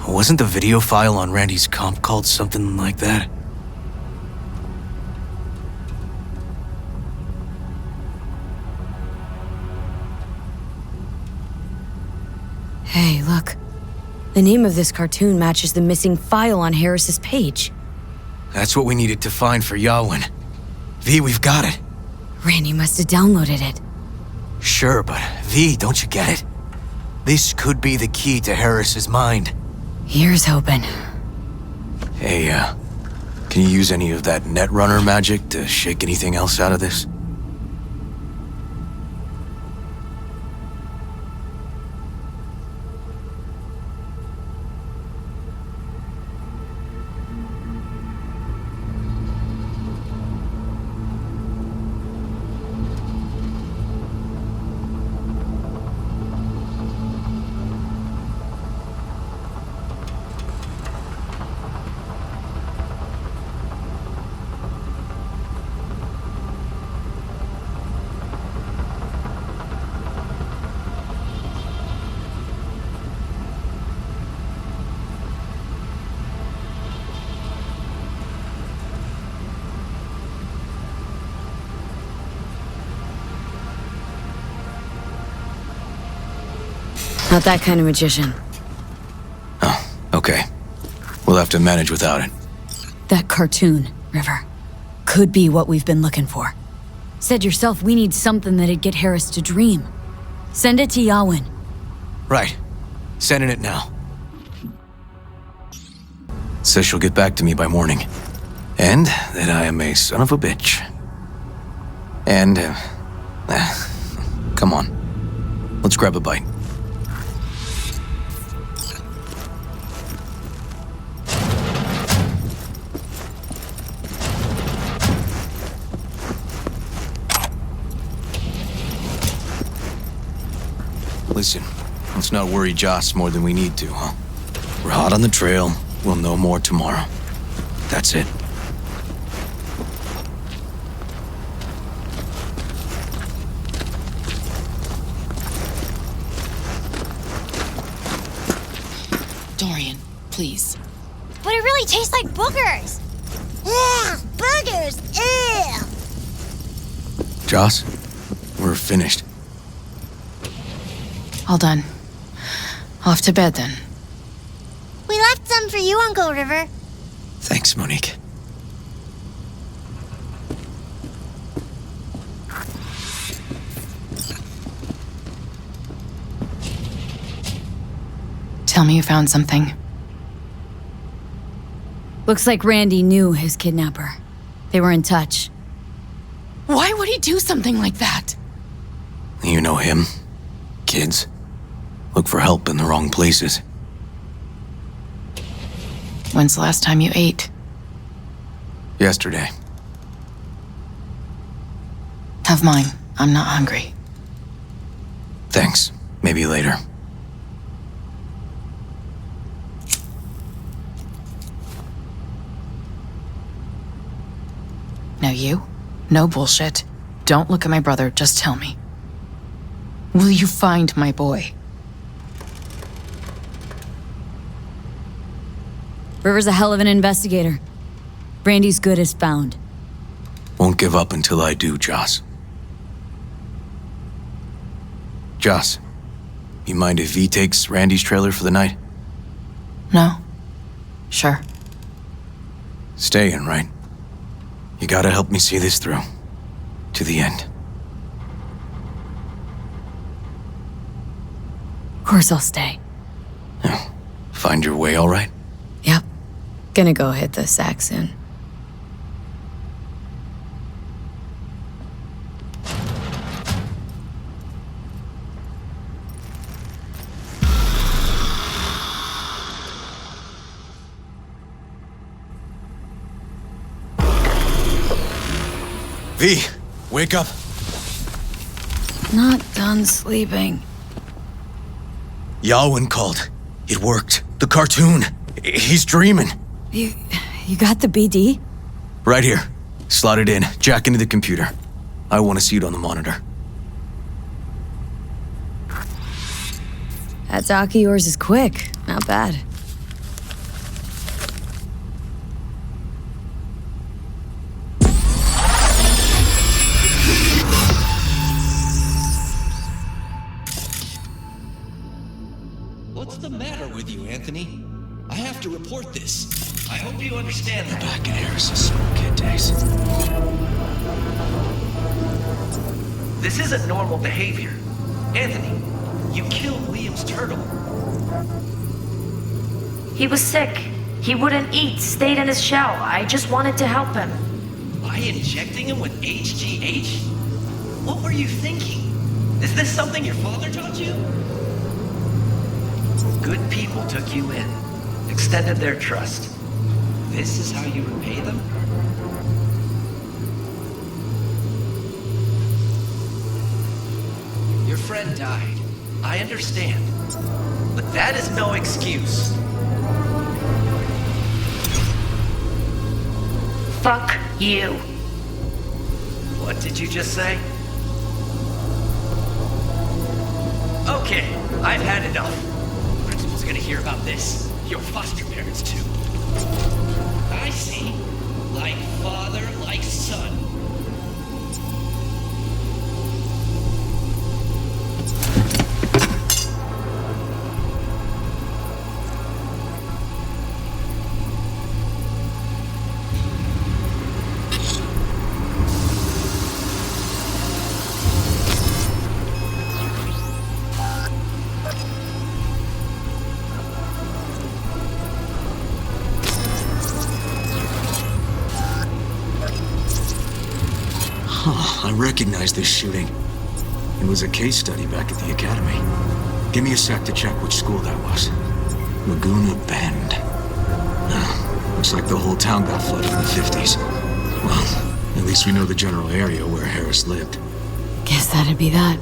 Wasn't the video file on Randy's comp called something like that? Hey, look. The name of this cartoon matches the missing file on Harris's page. That's what we needed to find for Yawin. V, we've got it. Randy must have downloaded it. Sure, but V, don't you get it? This could be the key to Harris's mind. Here's hoping. Hey, can you use any of that Netrunner magic to shake anything else out of this? Not that kind of magician. Oh, okay. We'll have to manage without it. That cartoon, River, could be what we've been looking for. Said yourself we need something that'd get Harris to dream. Send it to Yawin. Right. Sending it now. Says she'll get back to me by morning. And that I am a son of a bitch. And, come on. Let's grab a bite. Listen, let's not worry Joss more than we need to, huh? We're hot on the trail. We'll know more tomorrow. That's it. Dorian, please. But it really tastes like boogers. Ugh, boogers. Ew. Joss, we're finished. All done. Off to bed then. We left some for you, Uncle River. Thanks, Monique. Tell me you found something. Looks like Randy knew his kidnapper. They were in touch. Why would he do something like that? You know him. Kids look for help in the wrong places. When's the last time you ate? Yesterday. Have mine. I'm not hungry. Thanks. Maybe later. Now you? No bullshit. Don't look at my brother, just tell me. Will you find my boy? River's a hell of an investigator. Randy's good as found. Won't give up until I do, Joss. Joss, you mind if V takes Randy's trailer for the night? No. Sure. Staying, right? You gotta help me see this through. To the end. Of course I'll stay. Find your way all right? Yep. Gonna go hit the sack soon. V, wake up. Not done sleeping. Yawin called. It worked. The cartoon. He's dreaming. You got the BD? Right here. Slot it in. Jack into the computer. I want to see it on the monitor. That doc of yours is quick. Not bad. What's the matter with you, Anthony? I have to report this. I hope you understand that. Back in Harris's smoke kid days. This isn't normal behavior. Anthony, you killed Liam's turtle. He was sick. He wouldn't eat, stayed in his shell. I just wanted to help him. By injecting him with HGH? What were you thinking? Is this something your father taught you? Good people took you in, extended their trust. This is how you repay them? Your friend died. I understand. But that is no excuse. Fuck you. What did you just say? Okay, I've had enough. Principal's gonna hear about this. Your foster parents, too. I see. Like father, like son. recognize this shooting. It was a case study back at the academy. Give me a sec to check which school that was. Laguna Bend. Looks like the whole town got flooded in the 50s. Well, at least we know the general area where Harris lived. Guess that'd be that.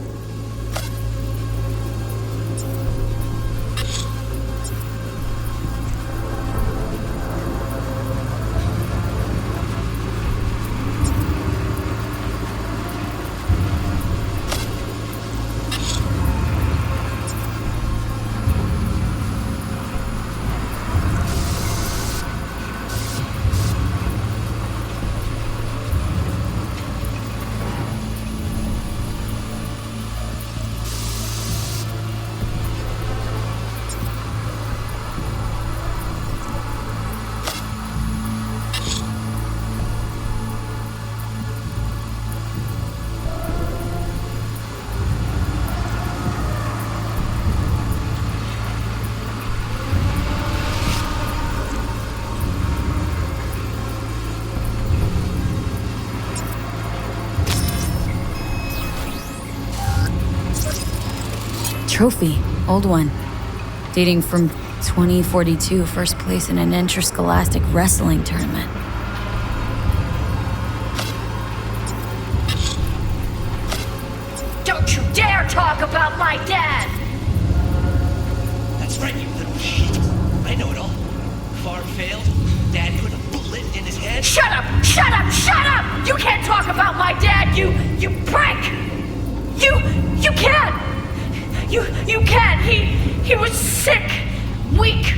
Trophy, old one. Dating from 2042, first place in an interscholastic wrestling tournament. Don't you dare talk about my dad! That's right, you little shit. I know it all. Farm failed. Dad put a bullet in his head. Shut up! Shut up! Shut up! You can't talk about my dad, you prick! You can't! You can't! He was sick, weak.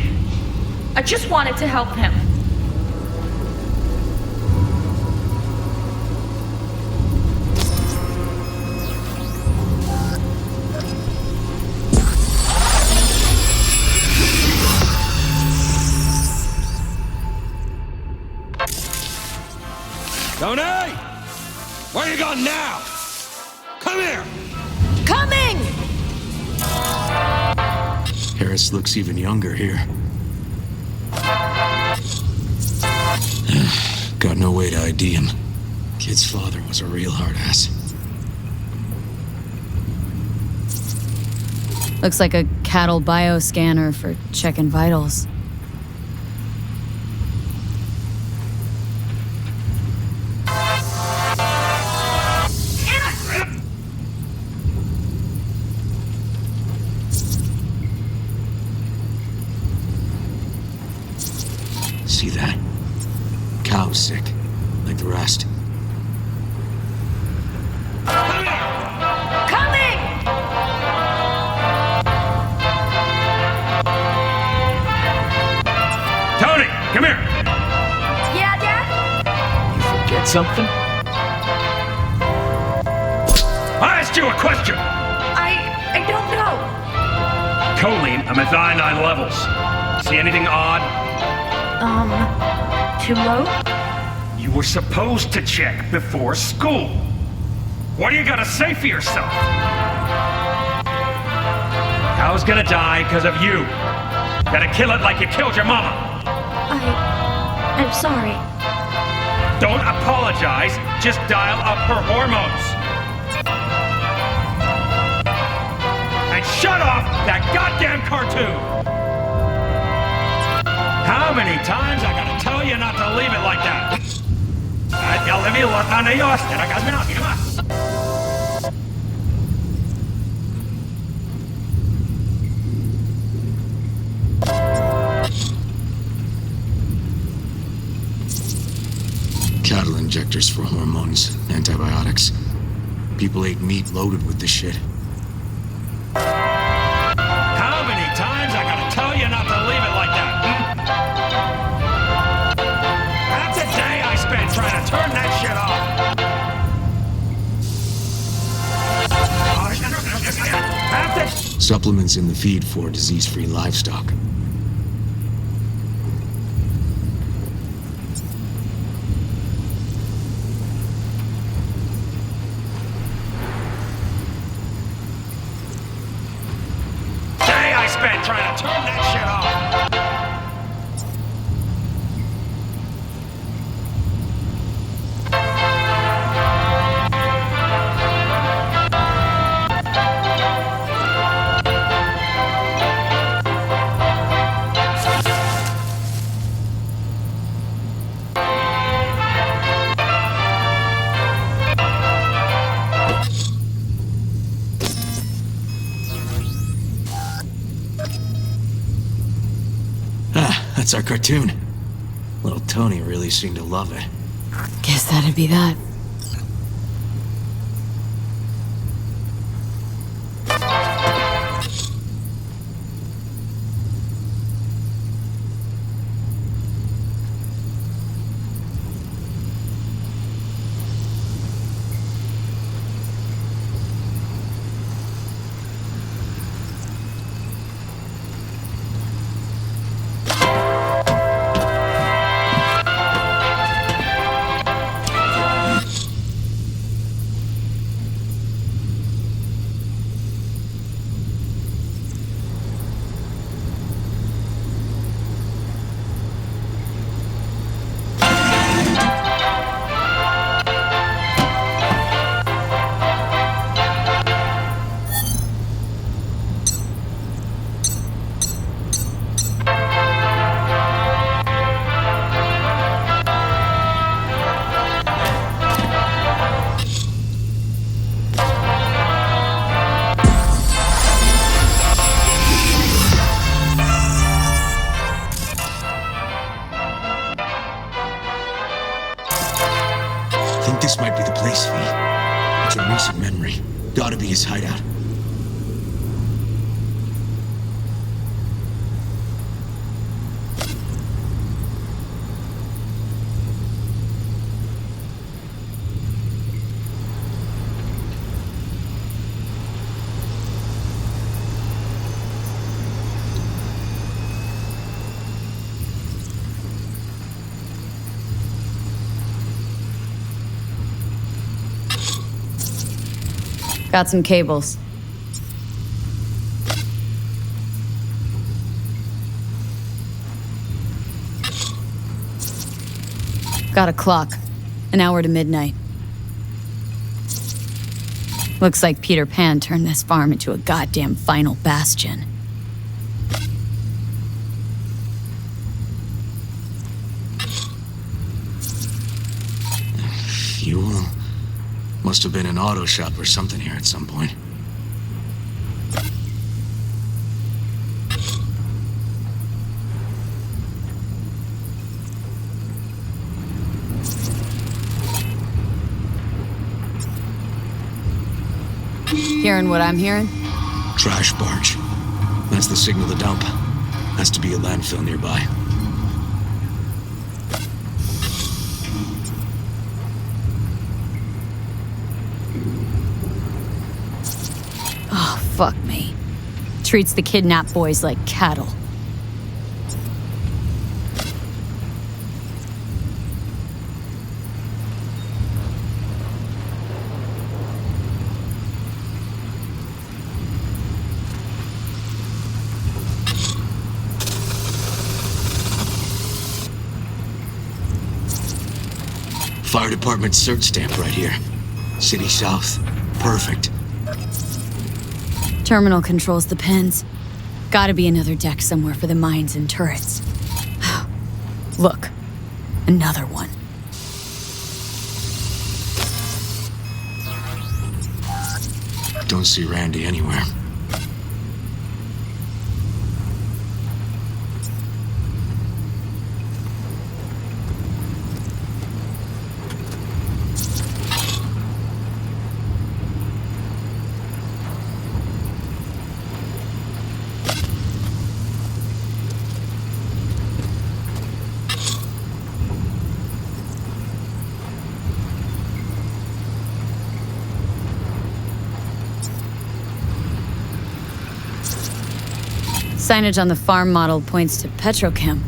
I just wanted to help him. Tony! Where you going now? Come here! Coming! Harris looks even younger here. Got no way to ID him. Kid's father was a real hard ass. Looks like a cattle bioscanner for checking vitals. See that? Cow's sick, like the rest. Coming! Tony, come here. Yeah, Dad? You forget something? I asked you a question. I don't know. Choline and methionine levels. See anything odd? Too low? You were supposed to check before school. What do you gotta say for yourself? Cow's gonna die because of you. Gotta kill it like you killed your mama. I'm sorry. Don't apologize, just dial up her hormones. And shut off that goddamn cartoon! How many times I gotta tell you not to leave it like that? Jag vill att han är just det, jag kan Cattle injectors for hormones, antibiotics. People ate meat loaded with this shit. How many times I gotta tell you not to leave it like that? That's a day I spent trying to turn that shit off. Supplements in the feed for disease-free livestock. Day I spent trying to turn that shit off. That's our cartoon. Little Tony really seemed to love it. Guess that'd be that. This might be the place, V. It's a recent memory. Gotta be his hideout. Got some cables. Got a clock. An hour to midnight. Looks like Peter Pan turned this farm into a goddamn final bastion. Fuel? Must have been an auto shop or something here at some point. Hearing what I'm hearing? Trash barge. That's the signal to dump. Has to be a landfill nearby. Oh, fuck me. Treats the kidnapped boys like cattle. Fire department search stamp right here. City South. Perfect. Terminal controls the pens. Gotta be another deck somewhere for the mines and turrets. Look, another one. Don't see Randy anywhere. Signage on the farm model points to Petrochem.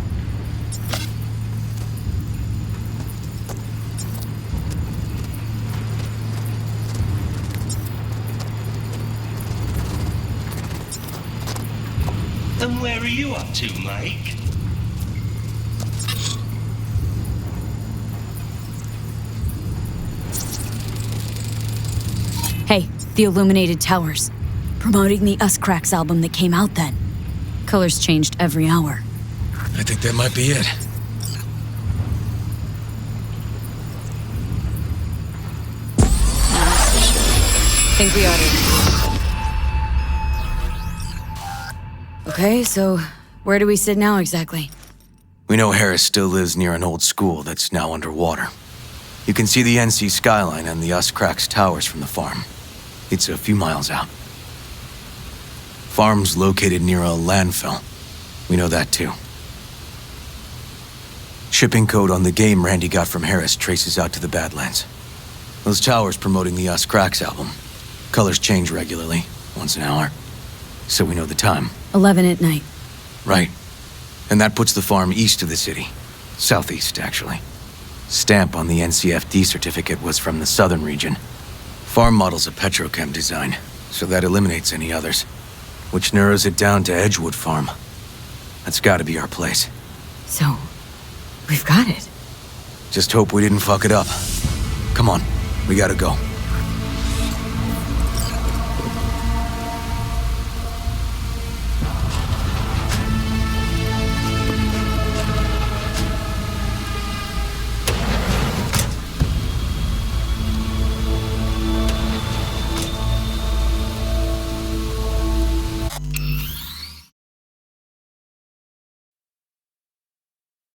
And where are you up to, Mike? Hey, the Illuminated Towers. Promoting the Us Cracks album that came out then. Colors changed every hour. I think that might be it. Think we ought to. Okay, so where do we sit now exactly? We know Harris still lives near an old school that's now underwater. You can see the NC skyline and the Uscrax towers from the farm. It's a few miles out. Farm's located near a landfill. We know that too. Shipping code on the game Randy got from Harris traces out to the Badlands. Those towers promoting the Uscrax album. Colors change regularly, once an hour. So we know the time. 11 at night. Right. And that puts the farm east of the city. Southeast, actually. Stamp on the NCFD certificate was from the southern region. Farm model's a petrochem design, so that eliminates any others. Which narrows it down to Edgewood Farm. That's gotta be our place. So, we've got it. Just hope we didn't fuck it up. Come on, we gotta go.